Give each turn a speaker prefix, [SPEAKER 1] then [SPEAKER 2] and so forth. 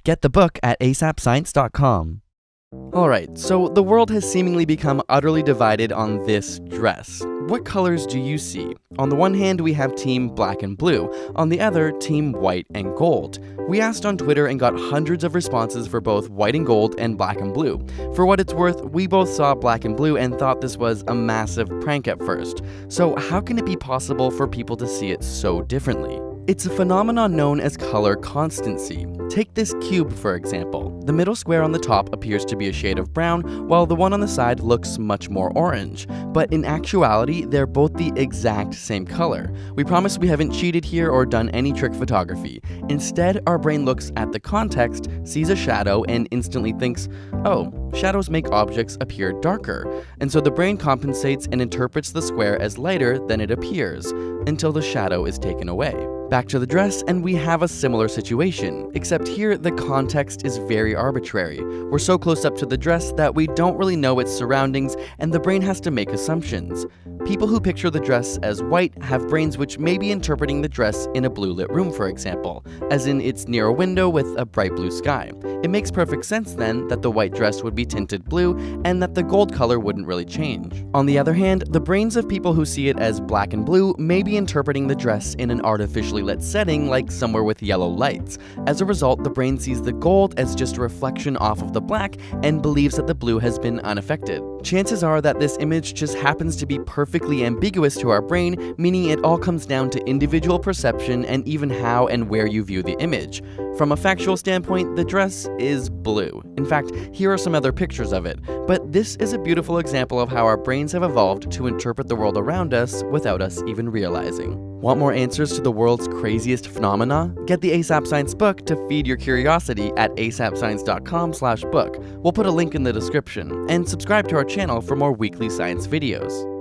[SPEAKER 1] Get the book at AsapSCIENCE.com. Alright, so the world has seemingly become utterly divided on this dress. What colors do you see? On the one hand, we have team black and blue, on the other, team white and gold. We asked on Twitter and got hundreds of responses for both white and gold and black and blue. For what it's worth, we both saw black and blue and thought this was a massive prank at first. So how can it be possible for people to see it so differently? It's a phenomenon known as color constancy. Take this cube, for example. The middle square on the top appears to be a shade of brown, while the one on the side looks much more orange. But in actuality, they're both the exact same color. We promise we haven't cheated here or done any trick photography. Instead, our brain looks at the context, sees a shadow, and instantly thinks, oh, shadows make objects appear darker. And so the brain compensates and interprets the square as lighter than it appears, until the shadow is taken away. Back to the dress, and we have a similar situation, except here the context is very arbitrary. We're so close up to the dress that we don't really know its surroundings, and the brain has to make assumptions. People who picture the dress as white have brains which may be interpreting the dress in a blue lit room, for example, as in it's near a window with a bright blue sky. It makes perfect sense then that the white dress would be tinted blue and that the gold color wouldn't really change. On the other hand, the brains of people who see it as black and blue may be interpreting the dress in an artificially lit setting like somewhere with yellow lights. As a result, the brain sees the gold as just a reflection off of the black and believes that the blue has been unaffected. Chances are that this image just happens to be perfectly ambiguous to our brain, meaning it all comes down to individual perception and even how and where you view the image. From a factual standpoint, the dress is blue. In fact, here are some other pictures of it. But this is a beautiful example of how our brains have evolved to interpret the world around us without us even realizing. Want more answers to the world's craziest phenomena? Get the AsapSCIENCE book to feed your curiosity at asapscience.com/book. We'll put a link in the description, and subscribe to our channel for more weekly science videos.